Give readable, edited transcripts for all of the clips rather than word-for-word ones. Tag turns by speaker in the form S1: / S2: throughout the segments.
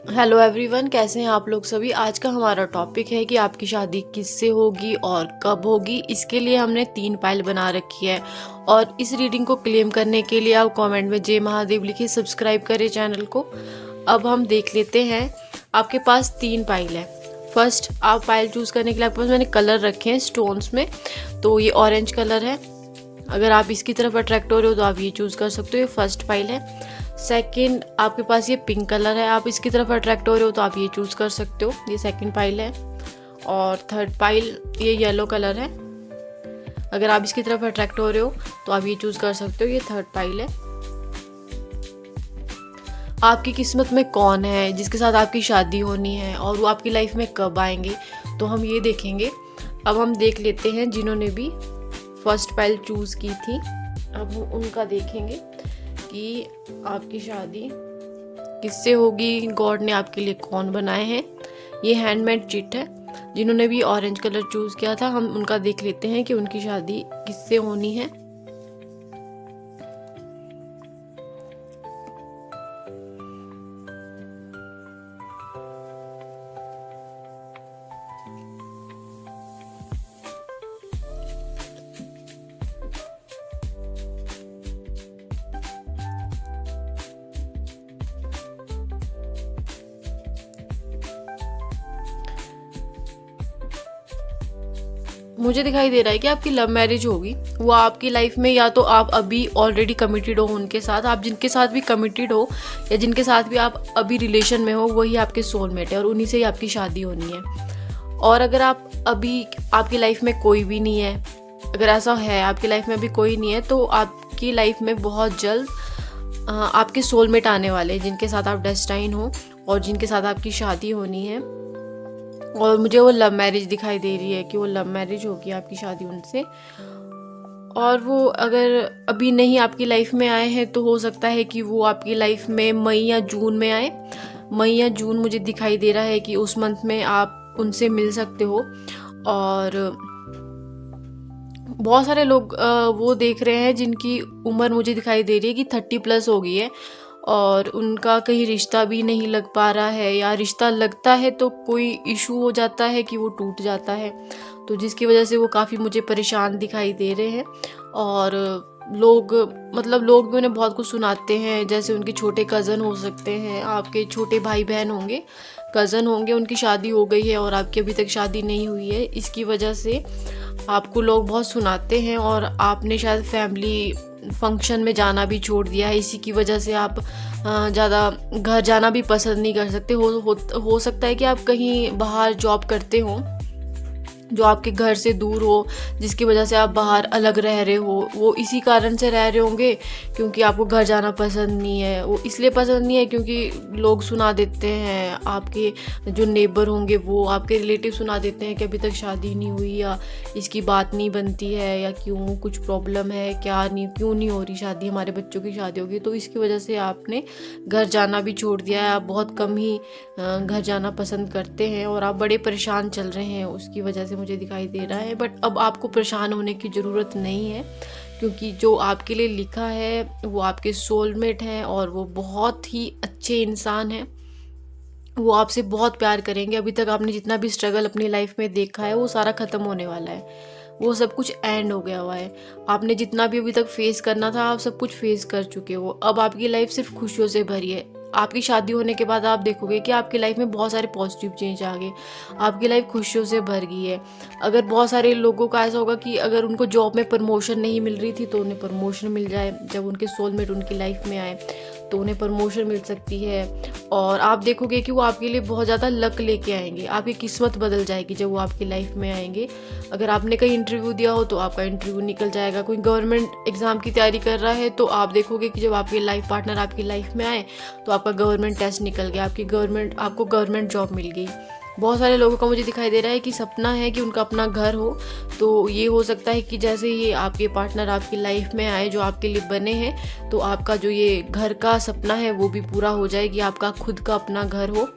S1: Hello everyone, कैसे हैं आप लोग सभी। आज का हमारा टॉपिक है कि आपकी शादी किससे होगी और कब होगी। इसके लिए हमने 3 फाइल बना रखी है और इस रीडिंग को क्लेम करने के लिए आप कमेंट में जय महादेव लिखिए, सब्सक्राइब करें चैनल को। अब हम देख लेते हैं। आपके पास 3 फाइल है। फर्स्ट आप फाइल चूज़ करने के लिए आपके पास मैंने कलर रखे हैं स्टोन्स में। तो ये ऑरेंज कलर है। अगर आप इसकी तरफ अट्रैक्ट हो रहे हो तो आप ये चूज़ कर सकते हो। ये फर्स्ट फाइल है। सेकंड आपके पास ये पिंक कलर है, आप इसकी तरफ अट्रैक्ट हो रहे हो तो आप ये चूज़ कर सकते हो। ये सेकंड फाइल है। और थर्ड फाइल ये येलो कलर है। अगर आप इसकी तरफ अट्रैक्ट हो रहे हो तो आप ये चूज़ कर सकते हो। ये थर्ड फाइल है। आपकी किस्मत में कौन है जिसके साथ आपकी शादी होनी है और वो आपकी लाइफ में कब आएंगे, तो हम ये देखेंगे। अब हम देख लेते हैं जिन्होंने भी फर्स्ट फाइल चूज़ की थी। अब हम उनका देखेंगे कि आपकी शादी किससे होगी, गॉड ने आपके लिए कौन बनाए हैं। ये हैंडमेड चिट है। जिन्होंने भी ऑरेंज कलर चूज़ किया था हम उनका देख लेते हैं कि उनकी शादी किससे होनी है। मुझे दिखाई दे रहा है कि आपकी लव मैरिज होगी। वो आपकी लाइफ में या तो आप अभी ऑलरेडी कमिटेड हो उनके साथ, आप जिनके साथ भी कमिटेड हो या जिनके साथ भी आप अभी रिलेशन में हो वही आपके सोलमेट है और उन्हीं से ही आपकी शादी होनी है। और अगर आप अभी आपकी लाइफ में कोई भी नहीं है, अगर ऐसा है आपकी लाइफ में अभी कोई नहीं है, तो आपकी लाइफ में बहुत जल्द आपके सोलमेट आने वाले हैं जिनके साथ आप डेस्टाइन हो और जिनके साथ आपकी शादी होनी है। और मुझे वो लव मैरिज दिखाई दे रही है कि वो लव मैरिज होगी आपकी शादी उनसे। और वो अगर अभी नहीं आपकी लाइफ में आए हैं तो हो सकता है कि वो आपकी लाइफ में मई या जून में आए। मई या जून मुझे दिखाई दे रहा है कि उस मंथ में आप उनसे मिल सकते हो। और बहुत सारे लोग वो देख रहे हैं जिनकी उम्र मुझे दिखाई दे रही है कि 30+ हो गई है और उनका कहीं रिश्ता भी नहीं लग पा रहा है, या रिश्ता लगता है तो कोई इशू हो जाता है कि वो टूट जाता है, तो जिसकी वजह से वो काफ़ी मुझे परेशान दिखाई दे रहे हैं। और लोग लोग भी उन्हें बहुत कुछ सुनाते हैं, जैसे उनके छोटे कज़न हो सकते हैं, आपके छोटे भाई बहन होंगे, कज़न होंगे, उनकी शादी हो गई है और आपकी अभी तक शादी नहीं हुई है। इसकी वजह से आपको लोग बहुत सुनाते हैं और आपने शायद फैमिली फंक्शन में जाना भी छोड़ दिया है। इसी की वजह से आप ज़्यादा घर जाना भी पसंद नहीं कर सकते। हो सकता है कि आप कहीं बाहर जॉब करते हो जो आपके घर से दूर हो, जिसकी वजह से आप बाहर अलग रह रहे हो। वो इसी कारण से रह रहे होंगे क्योंकि आपको घर जाना पसंद नहीं है। वो इसलिए पसंद नहीं है क्योंकि लोग सुना देते हैं, आपके जो नेबर होंगे वो आपके रिलेटिव सुना देते हैं कि अभी तक शादी नहीं हुई, या इसकी बात नहीं बनती है, या क्यों कुछ प्रॉब्लम है, क्यों नहीं हो रही शादी, हमारे बच्चों की शादी होगी। तो इसकी वजह से आपने घर जाना भी छोड़ दिया है। आप बहुत कम ही घर जाना पसंद करते हैं और आप बड़े परेशान चल रहे हैं, उसकी वजह से मुझे दिखाई दे रहा है। बट अब आपको परेशान होने की ज़रूरत नहीं है क्योंकि जो आपके लिए लिखा है वो आपके सोलमेट हैं और वो बहुत ही अच्छे इंसान हैं। वो आपसे बहुत प्यार करेंगे। अभी तक आपने जितना भी स्ट्रगल अपनी लाइफ में देखा है वो सारा ख़त्म होने वाला है। वो सब कुछ एंड हो गया हुआ है। आपने जितना भी अभी तक फेस करना था आप सब कुछ फेस कर चुके हो। अब आपकी लाइफ सिर्फ खुशियों से भरी है। आपकी शादी होने के बाद आप देखोगे कि आपकी लाइफ में बहुत सारे पॉजिटिव चेंज आ गए। आपकी लाइफ खुशियों से भर गई है। अगर बहुत सारे लोगों का ऐसा होगा कि अगर उनको जॉब में प्रमोशन नहीं मिल रही थी तो उन्हें प्रमोशन मिल जाए, जब उनके सोलमेट उनकी लाइफ में आए तो उन्हें प्रमोशन मिल सकती है। और आप देखोगे कि वो आपके लिए बहुत ज़्यादा लक लेके आएंगे। आपकी किस्मत बदल जाएगी जब वो आपकी लाइफ में आएंगे। अगर आपने कहीं इंटरव्यू दिया हो तो आपका इंटरव्यू निकल जाएगा। कोई गवर्नमेंट एग्ज़ाम की तैयारी कर रहा है तो आप देखोगे कि जब आपके लाइफ पार्टनर आपकी लाइफ में आए तो आपका गवर्नमेंट टेस्ट निकल गया, आपको गवर्नमेंट जॉब मिल गई। बहुत सारे लोगों का मुझे दिखाई दे रहा है कि सपना है कि उनका अपना घर हो। तो ये हो सकता है कि जैसे ये आपके पार्टनर आपकी लाइफ में आए जो आपके लिए बने हैं, तो आपका जो ये घर का सपना है वो भी पूरा हो जाए कि आपका खुद का अपना घर हो।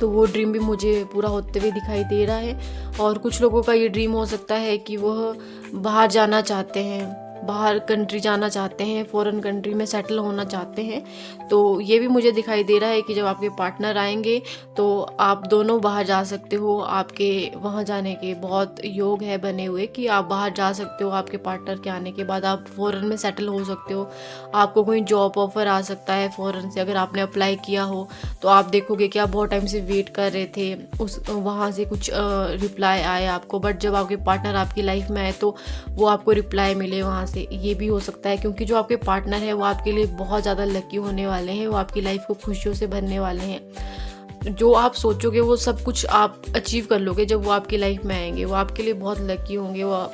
S1: तो वो ड्रीम भी मुझे पूरा होते हुए दिखाई दे रहा है। और कुछ लोगों का ये ड्रीम हो सकता है कि वह बाहर जाना चाहते हैं, बाहर कंट्री जाना चाहते हैं, फॉरेन कंट्री में सेटल होना चाहते हैं। तो ये भी मुझे दिखाई दे रहा है कि जब आपके पार्टनर आएंगे तो आप दोनों बाहर जा सकते हो। आपके वहाँ जाने के बहुत योग है बने हुए कि आप बाहर जा सकते हो। आपके पार्टनर के आने के बाद आप फ़ॉरेन में सेटल हो सकते हो। आपको कोई जॉब ऑफ़र आ सकता है फ़ॉरेन से, अगर आपने अप्लाई किया हो तो आप देखोगे कि आप बहुत टाइम से वेट कर रहे थे, उस वहाँ से कुछ रिप्लाई आए आपको, बट जब आपके पार्टनर आपकी लाइफ में आए तो वो आपको रिप्लाई मिले वहाँ से। ये भी हो सकता है क्योंकि जो आपके पार्टनर है वो आपके लिए बहुत ज़्यादा लकी होने वाले हैं, वो आपकी लाइफ को खुशियों से भरने वाले हैं। जो आप सोचोगे वो सब कुछ आप अचीव कर लोगे जब वो आपकी लाइफ में आएंगे। वो आपके लिए बहुत लकी होंगे, वो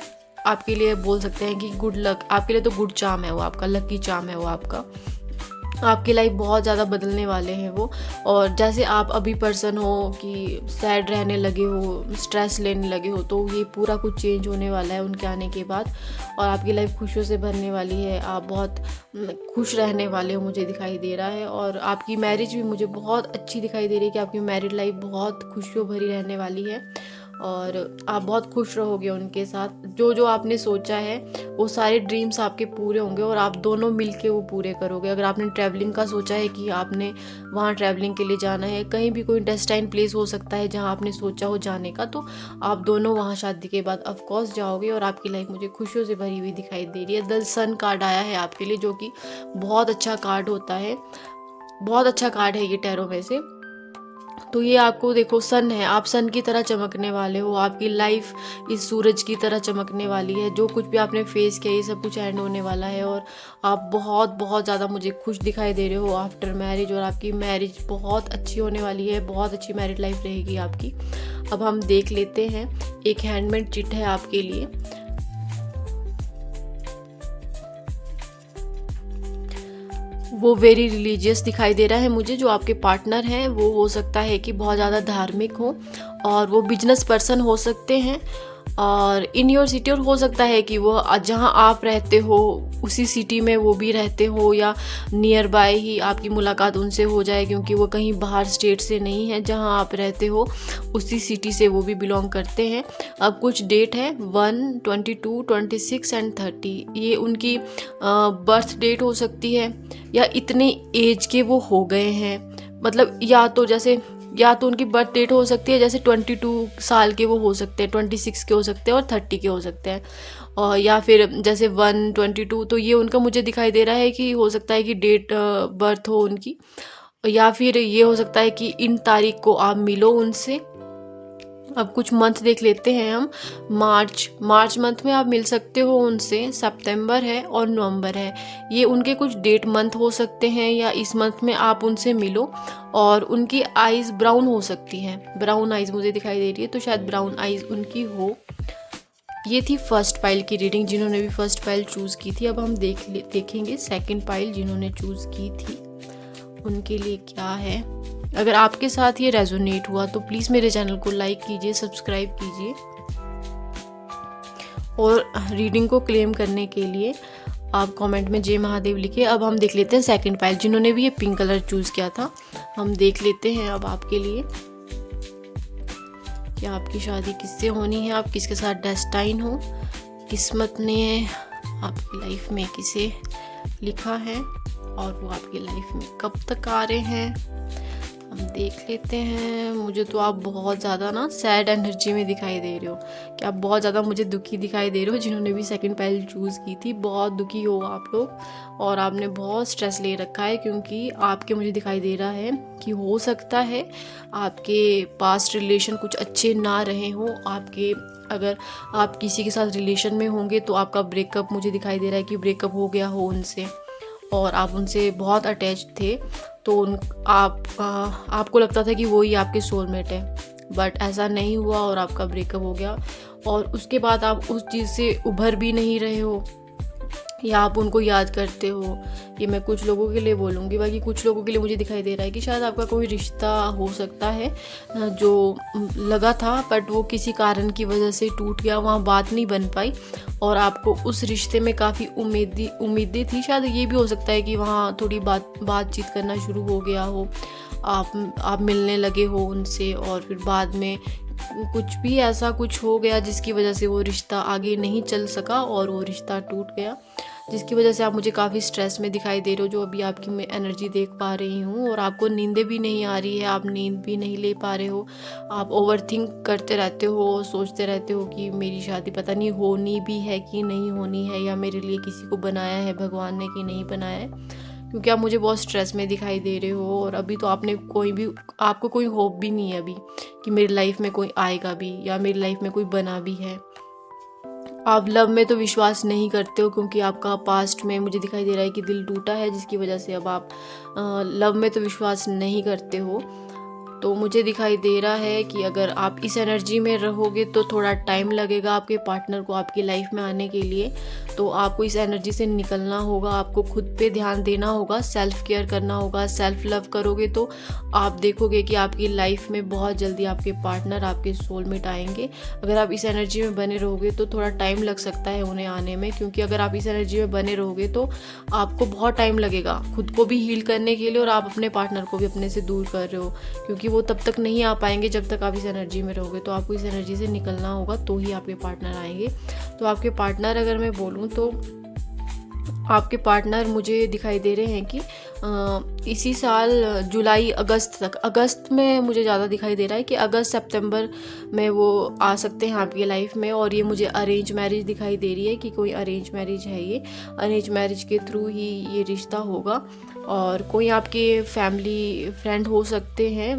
S1: आपके लिए बोल सकते हैं कि गुड लक, आपके लिए तो गुड चार्म है वो, आपका लकी चार्म है वो आपका। आपकी लाइफ बहुत ज़्यादा बदलने वाले हैं वो। और जैसे आप अभी पर्सन हो कि सैड रहने लगे हो, स्ट्रेस लेने लगे हो, तो ये पूरा कुछ चेंज होने वाला है उनके आने के बाद और आपकी लाइफ खुशियों से भरने वाली है। आप बहुत खुश रहने वाले हो मुझे दिखाई दे रहा है। और आपकी मैरिज भी मुझे बहुत अच्छी दिखाई दे रही है कि आपकी मैरिड लाइफ बहुत खुशियों भरी रहने वाली है और आप बहुत खुश रहोगे उनके साथ। जो जो आपने सोचा है वो सारे ड्रीम्स आपके पूरे होंगे और आप दोनों मिलके वो पूरे करोगे। अगर आपने ट्रैवलिंग का सोचा है कि आपने वहाँ ट्रैवलिंग के लिए जाना है, कहीं भी कोई डेस्टाइन प्लेस हो सकता है जहाँ आपने सोचा हो जाने का, तो आप दोनों वहाँ शादी के बाद ऑफ कोर्स जाओगे और आपकी लाइफ मुझे खुशियों से भरी हुई दिखाई दे रही है। द सन कार्ड आया है आपके लिए, जो कि बहुत अच्छा कार्ड होता है, बहुत अच्छा कार्ड है ये टैरो में से। तो ये आपको देखो सन है, आप सन की तरह चमकने वाले हो। आपकी लाइफ इस सूरज की तरह चमकने वाली है। जो कुछ भी आपने फेस किया ये सब कुछ एंड होने वाला है और आप बहुत बहुत ज़्यादा मुझे खुश दिखाई दे रहे हो आफ्टर मैरिज। और आपकी मैरिज बहुत अच्छी होने वाली है, बहुत अच्छी मैरिड लाइफ रहेगी आपकी। अब हम देख लेते हैं, एक हैंडमेड चिट है आपके लिए। वो वेरी रिलीजियस दिखाई दे रहा है मुझे। जो आपके पार्टनर हैं वो हो सकता है कि बहुत ज़्यादा धार्मिक हो और वो बिजनेस पर्सन हो सकते हैं और इन योर सिटी, और हो सकता है कि वो जहाँ आप रहते हो उसी सिटी में वो भी रहते हो या नियर बाय ही आपकी मुलाकात उनसे हो जाए, क्योंकि वो कहीं बाहर स्टेट से नहीं है। जहाँ आप रहते हो उसी सिटी से वो भी बिलोंग करते हैं। अब कुछ डेट है 1, 22, 26 एंड 30। ये उनकी बर्थ डेट हो सकती है या इतने एज के वो हो गए हैं, मतलब या तो उनकी बर्थ डेट हो सकती है जैसे 22 साल के वो हो सकते हैं, 26 के हो सकते हैं और 30 के हो सकते हैं, और या फिर जैसे 1, 22। तो ये उनका मुझे दिखाई दे रहा है कि हो सकता है कि डेट बर्थ हो उनकी, या फिर ये हो सकता है कि इन तारीख को आप मिलो उनसे। अब कुछ मंथ देख लेते हैं हम। मार्च मंथ में आप मिल सकते हो उनसे, सितंबर है और नवंबर है, ये उनके कुछ डेट मंथ हो सकते हैं या इस मंथ में आप उनसे मिलो। और उनकी आइज़ ब्राउन हो सकती हैं, ब्राउन आइज़ मुझे दिखाई दे रही है, तो शायद ब्राउन आइज़ उनकी हो। ये थी फर्स्ट पाइल की रीडिंग, जिन्होंने भी फर्स्ट पाइल चूज़ की थी। अब हम देखेंगे सेकंड पाइल जिन्होंने चूज़ की थी उनके लिए क्या है। अगर आपके साथ ये रेजोनेट हुआ तो प्लीज़ मेरे चैनल को लाइक कीजिए, सब्सक्राइब कीजिए और रीडिंग को क्लेम करने के लिए आप कमेंट में जय महादेव लिखिए। अब हम देख लेते हैं सेकंड पाइल, जिन्होंने भी ये पिंक कलर चूज़ किया था। हम देख लेते हैं अब आपके लिए कि आपकी शादी किससे होनी है, आप किसके साथ डेस्टाइन हो, किस्मत ने आपकी लाइफ में किसे लिखा है और वो आपकी लाइफ में कब तक आ रहे हैं। हम देख लेते हैं। मुझे तो आप बहुत ज़्यादा ना सैड एनर्जी में दिखाई दे रहे हो, कि आप बहुत ज़्यादा मुझे दुखी दिखाई दे रहे हो। जिन्होंने भी सेकंड पाइल चूज़ की थी बहुत दुखी हो आप लोग और आपने बहुत स्ट्रेस ले रखा है, क्योंकि आपके मुझे दिखाई दे रहा है कि हो सकता है आपके पास्ट रिलेशन कुछ अच्छे ना रहे हों। अगर आप किसी के साथ रिलेशन में होंगे तो आपका ब्रेकअप मुझे दिखाई दे रहा है कि ब्रेकअप हो गया हो उनसे और आप उनसे बहुत अटैच थे। तो आपको लगता था कि वो ही आपके सोलमेट है, बट ऐसा नहीं हुआ और आपका ब्रेकअप हो गया और उसके बाद आप उस चीज़ से उभर भी नहीं रहे हो या आप उनको याद करते हो। ये मैं कुछ लोगों के लिए बोलूँगी, बाकी कुछ लोगों के लिए मुझे दिखाई दे रहा है कि शायद आपका कोई रिश्ता हो सकता है जो लगा था बट वो किसी कारण की वजह से टूट गया, वहाँ बात नहीं बन पाई और आपको उस रिश्ते में काफ़ी उम्मीदें थी। शायद ये भी हो सकता है कि वहाँ थोड़ी बातचीत करना शुरू हो गया हो, आप मिलने लगे हो उनसे और फिर बाद में कुछ भी ऐसा कुछ हो गया जिसकी वजह से वो रिश्ता आगे नहीं चल सका और वो रिश्ता टूट गया। जिसकी वजह से आप मुझे काफ़ी स्ट्रेस में दिखाई दे रहे हो, जो अभी आपकी मैं एनर्जी देख पा रही हूँ। और आपको नींदें भी नहीं आ रही है, आप नींद भी नहीं ले पा रहे हो, आप ओवरथिंक करते रहते हो, सोचते रहते हो कि मेरी शादी पता नहीं होनी भी है कि नहीं होनी है, या मेरे लिए किसी को बनाया है भगवान ने कि नहीं बनाया है, क्योंकि आप मुझे बहुत स्ट्रेस में दिखाई दे रहे हो। और अभी तो आपको कोई होप भी नहीं है अभी कि मेरी लाइफ में कोई आएगा भी या मेरी लाइफ में कोई बना भी है। आप लव में तो विश्वास नहीं करते हो, क्योंकि आपका पास्ट में मुझे दिखाई दे रहा है कि दिल टूटा है, जिसकी वजह से अब आप लव में तो विश्वास नहीं करते हो। तो मुझे दिखाई दे रहा है कि अगर आप इस एनर्जी में रहोगे तो थोड़ा टाइम लगेगा आपके पार्टनर को आपकी लाइफ में आने के लिए। तो आपको इस एनर्जी से निकलना होगा, आपको खुद पे ध्यान देना होगा, सेल्फ केयर करना होगा। सेल्फ लव करोगे तो आप देखोगे कि आपकी लाइफ में बहुत जल्दी आपके पार्टनर, आपके सोलमेट आएंगे। अगर आप इस एनर्जी में बने रहोगे तो थोड़ा टाइम लग सकता है उन्हें आने में, क्योंकि अगर आप इस एनर्जी में बने रहोगे तो आपको बहुत टाइम लगेगा खुद को भी हील करने के लिए, और आप अपने पार्टनर को भी अपने से दूर कर रहे हो, क्योंकि वो तब तक नहीं आ पाएंगे जब तक आप इस एनर्जी में रहोगे। तो आपको इस एनर्जी से निकलना होगा, तो ही आपके पार्टनर आएंगे। तो आपके पार्टनर अगर मैं बोलूँ तो आपके पार्टनर मुझे दिखाई दे रहे हैं कि इसी साल जुलाई अगस्त में मुझे ज़्यादा दिखाई दे रहा है कि अगस्त सितंबर में वो आ सकते हैं आपकी लाइफ में। और ये मुझे अरेंज मैरिज दिखाई दे रही है कि कोई अरेंज मैरिज है, ये अरेंज मैरिज के थ्रू ही ये रिश्ता होगा। और कोई आपके फैमिली फ्रेंड हो सकते हैं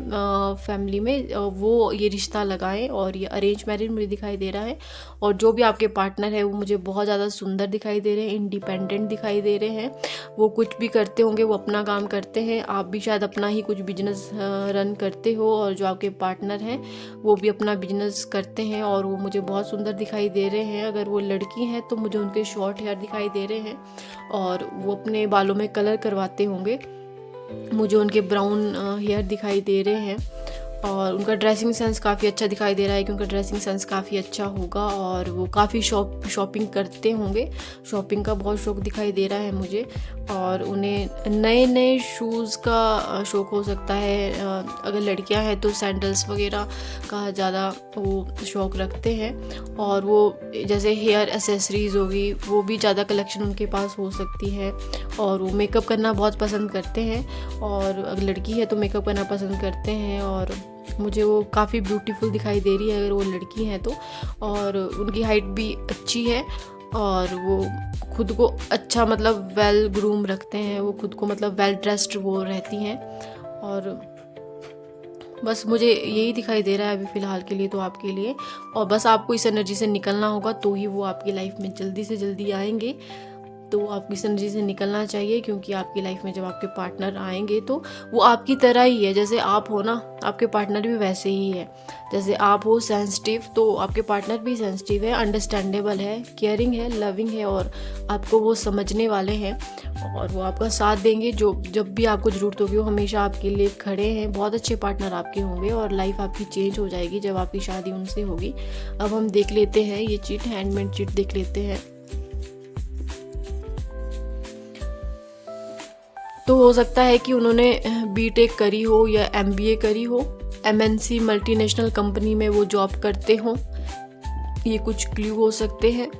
S1: फैमिली में, वो ये रिश्ता लगाएं, और ये अरेंज मैरिज मुझे दिखाई दे रहा है। और जो भी आपके पार्टनर है वो मुझे बहुत ज़्यादा सुंदर दिखाई दे रहे हैं, इंडिपेंडेंट दिखाई दे रहे हैं। वो कुछ भी करते होंगे, वो अपना काम करते हैं। आप भी शायद अपना ही कुछ बिजनेस रन करते हो, और जो आपके पार्टनर हैं वो भी अपना बिजनेस करते हैं, और वो मुझे बहुत सुंदर दिखाई दे रहे हैं। अगर वो लड़की हैं तो मुझे उनके शॉर्ट हेयर दिखाई दे रहे हैं, और वो अपने बालों में कलर करवाते होंगे। मुझे उनके ब्राउन हेयर दिखाई दे रहे हैं, और उनका ड्रेसिंग सेंस काफ़ी अच्छा दिखाई दे रहा है कि उनका ड्रेसिंग सेंस काफ़ी अच्छा होगा, और वो काफ़ी शॉपिंग करते होंगे। शॉपिंग का बहुत शौक दिखाई दे रहा है मुझे, और उन्हें नए नए शूज़ का शौक़ हो सकता है। अगर लड़कियां हैं तो सैंडल्स वगैरह का ज़्यादा वो शौक़ रखते हैं, और वो जैसे हेयर एसेसरीज़ होगी वो भी ज़्यादा कलेक्शन उनके पास हो सकती है। और वो मेकअप करना बहुत पसंद करते हैं, और अगर लड़की है तो मेकअप करना पसंद करते हैं, और मुझे वो काफ़ी ब्यूटीफुल दिखाई दे रही है अगर वो लड़की हैं तो। और उनकी हाइट भी अच्छी है, और वो खुद को अच्छा मतलब वेल ग्रूम रखते हैं, वो खुद को मतलब वेल ड्रेस्ड वो रहती हैं। और बस मुझे यही दिखाई दे रहा है अभी फ़िलहाल के लिए तो आपके लिए। और बस आपको इस एनर्जी से निकलना होगा, तो ही वो आपकी लाइफ में जल्दी से जल्दी आएंगे। तो आपकी इस एनर्जी से निकलना चाहिए, क्योंकि आपकी लाइफ में जब आपके पार्टनर आएंगे तो वो आपकी तरह ही है। जैसे आप हो ना, आपके पार्टनर भी वैसे ही है। जैसे आप हो सेंसिटिव, तो आपके पार्टनर भी सेंसिटिव है, अंडरस्टैंडेबल है, केयरिंग है, लविंग है, और आपको वो समझने वाले हैं, और वो आपका साथ देंगे। जब भी आपको ज़रूरत होगी वो हमेशा आपके लिए खड़े हैं। बहुत अच्छे पार्टनर आपके होंगे, और लाइफ आपकी चेंज हो जाएगी जब आपकी शादी उनसे होगी। अब हम देख लेते हैं ये चिट, हैंडमेड चिट देख लेते हैं। तो हो सकता है कि उन्होंने बीटेक करी हो या एमबीए करी हो, एमएनसी मल्टीनेशनल कंपनी में वो जॉब करते हों, ये कुछ क्लू हो सकते हैं।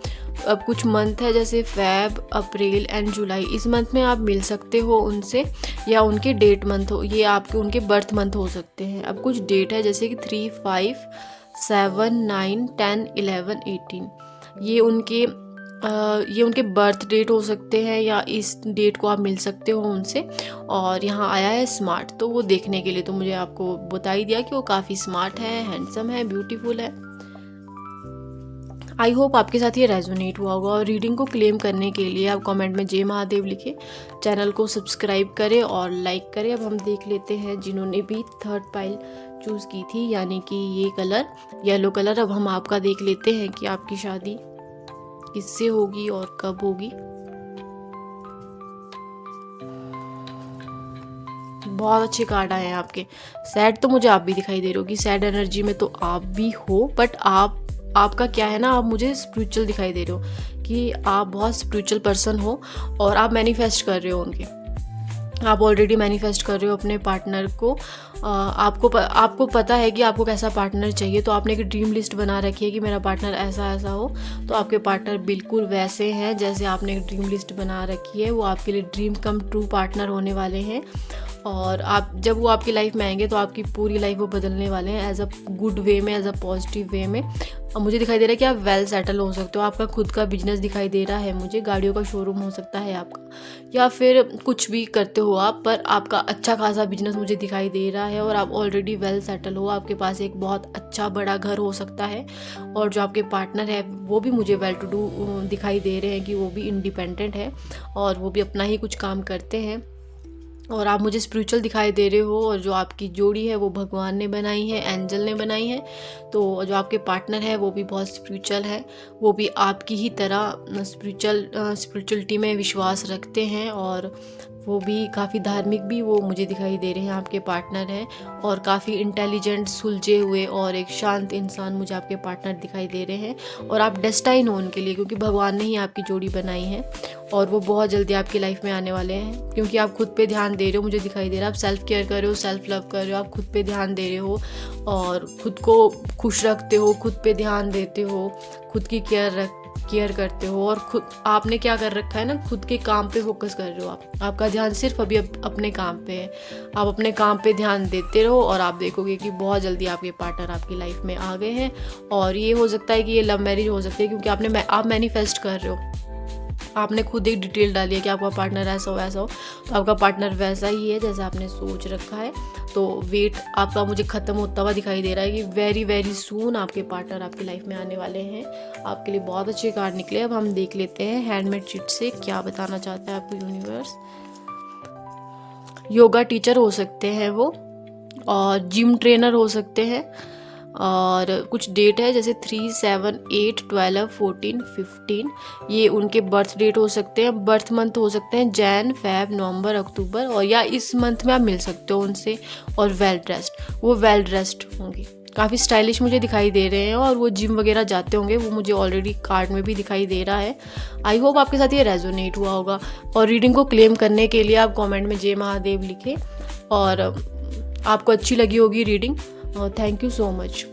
S1: अब कुछ मंथ है जैसे फेब, अप्रैल एंड जुलाई, इस मंथ में आप मिल सकते हो उनसे, या उनके डेट मंथ हो, ये आपके उनके बर्थ मंथ हो सकते हैं। अब कुछ डेट है जैसे कि 3, 5, 7, 9, 10, 11, 18, ये उनके बर्थ डेट हो सकते हैं, या इस डेट को आप मिल सकते हो उनसे। और यहाँ आया है स्मार्ट, तो वो देखने के लिए तो मुझे आपको बता ही दिया कि वो काफ़ी स्मार्ट है, हैंडसम है, ब्यूटीफुल है। आई होप आपके साथ ये रेजोनेट हुआ होगा। और रीडिंग को क्लेम करने के लिए आप कमेंट में जय महादेव लिखें, चैनल को सब्सक्राइब करें और लाइक करें। अब हम देख लेते हैं जिन्होंने भी थर्ड पाइल चूज़ की थी, यानी कि ये कलर येलो कलर। अब हम आपका देख लेते हैं कि आपकी शादी किससे होगी और कब होगी। बहुत अच्छे कार्ड आए हैं आपके। सैड तो मुझे आप भी दिखाई दे रहे हो कि सैड एनर्जी में तो आप भी हो, बट आपका क्या है ना, आप मुझे स्पिरिचुअल दिखाई दे रहे हो कि आप बहुत स्पिरिचुअल पर्सन हो, और आप मैनिफेस्ट कर रहे हो उनके। आप ऑलरेडी मैनिफेस्ट कर रहे हो अपने पार्टनर को। आपको पता है कि आपको कैसा पार्टनर चाहिए, तो आपने एक ड्रीम लिस्ट बना रखी है कि मेरा पार्टनर ऐसा ऐसा हो। तो आपके पार्टनर बिल्कुल वैसे हैं जैसे आपने एक ड्रीम लिस्ट बना रखी है। वो आपके लिए ड्रीम कम ट्रू पार्टनर होने वाले हैं, और आप जब वो आपकी लाइफ में आएंगे तो आपकी पूरी लाइफ वो बदलने वाले हैं, एज अ गुड वे में, एज अ पॉजिटिव वे में। और मुझे दिखाई दे रहा है कि आप वेल सेटल हो सकते हो। आपका खुद का बिजनेस दिखाई दे रहा है मुझे, गाड़ियों का शोरूम हो सकता है आपका, या फिर कुछ भी करते हो आप, पर आपका अच्छा खासा बिजनेस मुझे दिखाई दे रहा है। और आप ऑलरेडी वेल सेटल हो, आपके पास एक बहुत अच्छा बड़ा घर हो सकता है। और जो आपके पार्टनर है वो भी मुझे वेल टू डू दिखाई दे रहे हैं कि वो भी इंडिपेंडेंट है और वो भी अपना ही कुछ काम करते हैं। और आप मुझे स्पिरिचुअल दिखाई दे रहे हो, और जो आपकी जोड़ी है वो भगवान ने बनाई है, एंजल ने बनाई है। तो जो आपके पार्टनर है वो भी बहुत स्पिरिचुअल है, वो भी आपकी ही तरह स्पिरिचुअलिटी में विश्वास रखते हैं, और वो भी काफ़ी धार्मिक भी वो मुझे दिखाई दे रहे हैं आपके पार्टनर हैं। और काफ़ी इंटेलिजेंट, सुलझे हुए और एक शांत इंसान मुझे आपके पार्टनर दिखाई दे रहे हैं। और आप डेस्टाइन हो उनके लिए, क्योंकि भगवान ने ही आपकी जोड़ी बनाई है, और वो बहुत जल्दी आपकी लाइफ में आने वाले हैं। क्योंकि आप खुद पे ध्यान दे रहे हो, मुझे दिखाई दे रहा है आप सेल्फ केयर कर रहे हो, सेल्फ लव कर रहे हो, आप खुद पे ध्यान दे रहे हो और खुद को खुश रखते हो, खुद पे ध्यान देते हो, खुद की केयर करते हो। और खुद आपने क्या कर रखा है ना, खुद के काम पे फोकस कर रहे हो आपका ध्यान सिर्फ अभी अपने काम पे है। आप अपने काम पे ध्यान देते रहो, और आप देखोगे कि बहुत जल्दी आपके पार्टनर आपकी लाइफ में आ गए हैं। और ये हो सकता है कि ये लव मैरिज हो सकती है, क्योंकि आप मैनिफेस्ट कर रहे हो, आपने खुद एक डिटेल डाली है कि आपका पार्टनर ऐसा हो वैसा हो, तो आपका पार्टनर वैसा ही है जैसा आपने सोच रखा है। तो वेट आपका मुझे ख़त्म होता हुआ दिखाई दे रहा है कि वेरी वेरी सून आपके पार्टनर आपकी लाइफ में आने वाले हैं। आपके लिए बहुत अच्छे कार्ड निकले। अब हम देख लेते हैं हैंडमेड चिट से क्या बताना चाहता है आपको यूनिवर्स। योगा टीचर हो सकते हैं वो, और जिम ट्रेनर हो सकते हैं, और कुछ डेट है जैसे 3, 7, 8, 12, 14, 15, ये उनके बर्थ डेट हो सकते हैं। बर्थ मंथ हो सकते हैं जैन, फेब, नवंबर, अक्टूबर, और या इस मंथ में आप मिल सकते हो उनसे। और वेल ड्रेस्ड होंगे, काफ़ी स्टाइलिश मुझे दिखाई दे रहे हैं, और वो जिम वगैरह जाते होंगे, वो मुझे ऑलरेडी कार्ड में भी दिखाई दे रहा है। आई होप आपके साथ ये रेजोनेट हुआ होगा। और रीडिंग को क्लेम करने के लिए आप कमेंट में जय महादेव लिखें, और आपको अच्छी लगी होगी reading. Thank you so much.